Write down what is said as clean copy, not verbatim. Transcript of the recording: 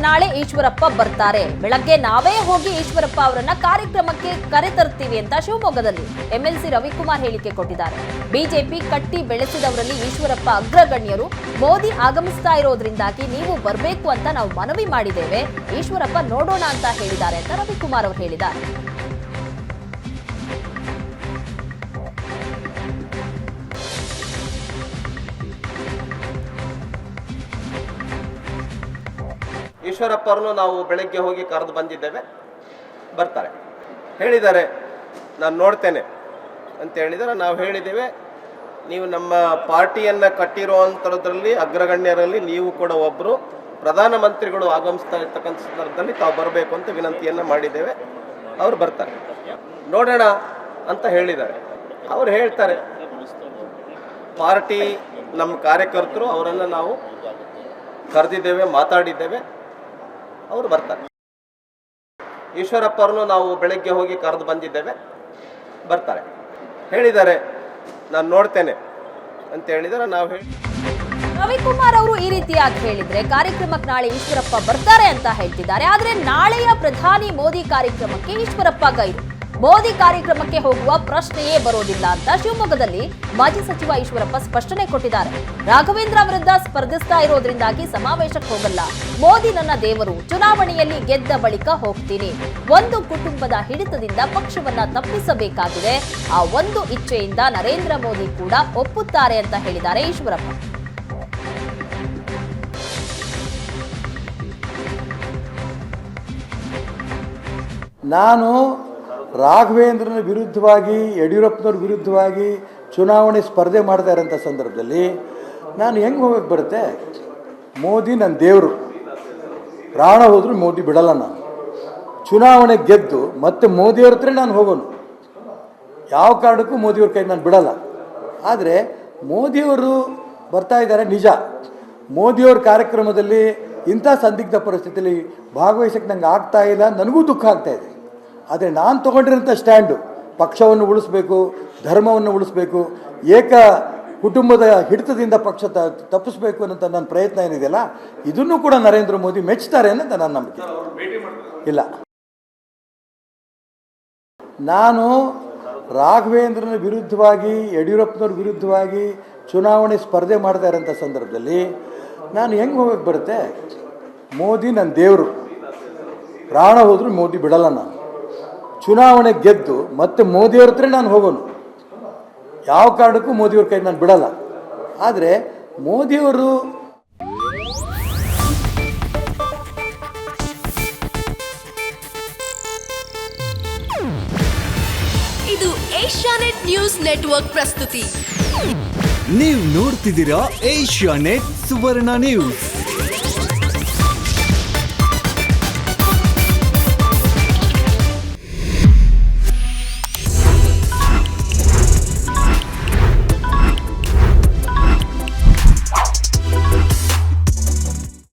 ನಾಳೆ ಈಶ್ವರಪ್ಪ ಬರ್ತಾರೆ. ಬೆಳಗ್ಗೆ ನಾವೇ ಹೋಗಿ ಈಶ್ವರಪ್ಪ ಅವರನ್ನ ಕಾರ್ಯಕ್ರಮಕ್ಕೆ ಕರೆತರ್ತೀವಿ ಅಂತ ಶಿವಮೊಗ್ಗದಲ್ಲಿ ಎಂಎಲ್ಸಿ ರವಿಕುಮಾರ್ ಹೇಳಿಕೆ ಕೊಟ್ಟಿದ್ದಾರೆ. ಬಿಜೆಪಿ ಕಟ್ಟಿ ಬೆಳೆಸಿದವರಲ್ಲಿ ಈಶ್ವರಪ್ಪ ಅಗ್ರಗಣ್ಯರು. ಮೋದಿ ಆಗಮಿಸ್ತಾ ಇರೋದ್ರಿಂದಾಗಿ ನೀವು ಬರಬೇಕು ಅಂತ ನಾವು ಮನವಿ ಮಾಡಿದ್ದೇವೆ. ಈಶ್ವರಪ್ಪ ನೋಡೋಣ ಅಂತ ಹೇಳಿದ್ದಾರೆ ಅಂತ ರವಿಕುಮಾರ್ ಅವರು ಹೇಳಿದ್ದಾರೆ. ಈಶ್ವರಪ್ಪ ಅವರನ್ನು ನಾವು ಬೆಳಗ್ಗೆ ಹೋಗಿ ಕರೆದು ಬಂದಿದ್ದೇವೆ, ಬರ್ತಾರೆ ಹೇಳಿದ್ದಾರೆ. ನಾನು ನೋಡ್ತೇನೆ ಅಂತ ಹೇಳಿದರೆ ನಾವು ಹೇಳಿದ್ದೇವೆ, ನೀವು ನಮ್ಮ ಪಾರ್ಟಿಯನ್ನು ಕಟ್ಟಿರುವಂಥದ್ರಲ್ಲಿ ಅಗ್ರಗಣ್ಯರಲ್ಲಿ ನೀವು ಕೂಡ ಒಬ್ಬರು. ಪ್ರಧಾನಮಂತ್ರಿಗಳು ಆಗಮಿಸ್ತಾ ಇರ್ತಕ್ಕಂಥ ಸಂದರ್ಭದಲ್ಲಿ ತಾವು ಬರಬೇಕು ಅಂತ ವಿನಂತಿಯನ್ನು ಮಾಡಿದ್ದೇವೆ. ಅವರು ಬರ್ತಾರೆ, ನೋಡೋಣ ಅಂತ ಹೇಳಿದ್ದಾರೆ. ಅವರು ಹೇಳ್ತಾರೆ, ಪಾರ್ಟಿ ನಮ್ಮ ಕಾರ್ಯಕರ್ತರು, ಅವರನ್ನು ನಾವು ಕರೆದಿದ್ದೇವೆ, ಮಾತಾಡಿದ್ದೇವೆ, ಅವರು ಬರ್ತಾರೆ. ಈಶ್ವರಪ್ಪ ಅವರನ್ನು ನಾವು ಬೆಳಗ್ಗೆ ಹೋಗಿ ಕರೆದು ಬಂದಿದ್ದೇವೆ, ಬರ್ತಾರೆ ಹೇಳಿದ್ದಾರೆ. ನಾನು ನೋಡ್ತೇನೆ ಅಂತ ಹೇಳಿದರೆ ನಾವು ರವಿಕುಮಾರ್ ಅವರು ಈ ರೀತಿಯಾಗಿ ಹೇಳಿದ್ರೆ ಕಾರ್ಯಕ್ರಮಕ್ಕೆ ನಾಳೆ ಈಶ್ವರಪ್ಪ ಬರ್ತಾರೆ ಅಂತ ಹೇಳ್ತಿದ್ದಾರೆ. ಆದ್ರೆ ನಾಳೆಯ ಪ್ರಧಾನಿ ಮೋದಿ ಕಾರ್ಯಕ್ರಮಕ್ಕೆ ಈಶ್ವರಪ್ಪ ಗೈರು. ಮೋದಿ ಕಾರ್ಯಕ್ರಮಕ್ಕೆ ಹೋಗುವ ಪ್ರಶ್ನೆಯೇ ಬರೋದಿಲ್ಲ ಅಂತ ಶಿವಮೊಗ್ಗದಲ್ಲಿ ಮಾಜಿ ಸಚಿವ ಈಶ್ವರಪ್ಪ ಸ್ಪಷ್ಟನೆ ಕೊಟ್ಟಿದ್ದಾರೆ. ರಾಘವೇಂದ್ರ ವಿರುದ್ಧ ಸ್ಪರ್ಧಿಸ್ತಾ ಇರೋದ್ರಿಂದಾಗಿ ಸಮಾವೇಶಕ್ಕೆ ಹೋಗಲ್ಲ. ಮೋದಿ ನನ್ನ ದೇವರು, ಚುನಾವಣೆಯಲ್ಲಿ ಗೆದ್ದ ಬಳಿಕ ಹೋಗ್ತೀನಿ. ಒಂದು ಕುಟುಂಬದ ಹಿಡಿತದಿಂದ ಪಕ್ಷವನ್ನ ತಪ್ಪಿಸಬೇಕಾಗಿದೆ. ಆ ಒಂದು ಇಚ್ಛೆಯಿಂದ ನರೇಂದ್ರ ಮೋದಿ ಕೂಡ ಒಪ್ಪುತ್ತಾರೆ ಅಂತ ಹೇಳಿದ್ದಾರೆ ಈಶ್ವರಪ್ಪ. ನಾನು ರಾಘವೇಂದ್ರನ ವಿರುದ್ಧವಾಗಿ, ಯಡಿಯೂರಪ್ಪನವ್ರ ವಿರುದ್ಧವಾಗಿ ಚುನಾವಣೆ ಸ್ಪರ್ಧೆ ಮಾಡ್ತಾ ಇರೋಂಥ ಸಂದರ್ಭದಲ್ಲಿ ನಾನು ಹೆಂಗೆ ಹೋಗಕ್ಕೆ ಬರುತ್ತೆ? ಮೋದಿ ನನ್ನ ದೇವರು, ಪ್ರಾಣ ಹೋದರೂ ಮೋದಿ ಬಿಡಲ್ಲ. ನಾನು ಚುನಾವಣೆ ಗೆದ್ದು ಮತ್ತೆ ಮೋದಿಯವ್ರ ಹತ್ರ ನಾನು ಹೋಗೋನು. ಯಾವ ಕಾರಣಕ್ಕೂ ಮೋದಿಯವ್ರ ಕೈ ನಾನು ಬಿಡಲ್ಲ. ಆದರೆ ಮೋದಿಯವರು ಬರ್ತಾ ಇದ್ದಾರೆ ನಿಜ. ಮೋದಿಯವ್ರ ಕಾರ್ಯಕ್ರಮದಲ್ಲಿ ಇಂಥ ಸಂದಿಗ್ಧ ಪರಿಸ್ಥಿತಿಯಲ್ಲಿ ಭಾಗವಹಿಸಕ್ಕೆ ನಂಗೆ ಆಗ್ತಾ ಇಲ್ಲ, ನನಗೂ ದುಃಖ ಆಗ್ತಾ ಇದೆ. ಆದರೆ ನಾನು ತೊಗೊಂಡಿರೋಂಥ ಸ್ಟ್ಯಾಂಡು ಪಕ್ಷವನ್ನು ಉಳಿಸ್ಬೇಕು, ಧರ್ಮವನ್ನು ಉಳಿಸ್ಬೇಕು, ಏಕ ಕುಟುಂಬದ ಹಿಡಿತದಿಂದ ಪಕ್ಷ ತಪ್ಪಿಸ್ಬೇಕು ಅನ್ನೋಂಥ ನನ್ನ ಪ್ರಯತ್ನ ಏನಿದೆಯಲ್ಲ, ಇದನ್ನು ಕೂಡ ನರೇಂದ್ರ ಮೋದಿ ಮೆಚ್ಚುತ್ತಾರೆ ಅನ್ನೋಂಥ ನನ್ನ ನಂಬಿಕೆ ಇಲ್ಲ. ನಾನು ರಾಘವೇಂದ್ರನ ವಿರುದ್ಧವಾಗಿ, ಯಡಿಯೂರಪ್ಪನವ್ರ ವಿರುದ್ಧವಾಗಿ ಚುನಾವಣೆ ಸ್ಪರ್ಧೆ ಮಾಡ್ತಾ ಇರೋಂಥ ಸಂದರ್ಭದಲ್ಲಿ ನಾನು ಹೆಂಗೆ ಹೋಗಕ್ಕೆ ಬರುತ್ತೆ? ಮೋದಿ ನನ್ನ ದೇವರು, ಪ್ರಾಣ ಹೋದರೂ ಮೋದಿ ಬಿಡಲ್ಲ. ನಾನು ಚುನಾವಣೆ ಗೆದ್ದು ಮತ್ತೆ ಮೋದಿಯವ್ರ ಹತ್ರ ನಾನು ಹೋಗೋನು. ಯಾವ ಕಾರಣಕ್ಕೂ ಮೋದಿಯವ್ರ ಕೈ ನಾನು ಬಿಡಲ್ಲ. ಆದರೆ ಮೋದಿಯವರು ಇದು ಏಷ್ಯಾನೆಟ್ ನ್ಯೂಸ್ ನೆಟ್ವರ್ಕ್ ಪ್ರಸ್ತುತಿ. ನೀವು ನೋಡ್ತಿದ್ದೀರಾ ಏಷ್ಯಾನೆಟ್ ಸುವರ್ಣ ನ್ಯೂಸ್.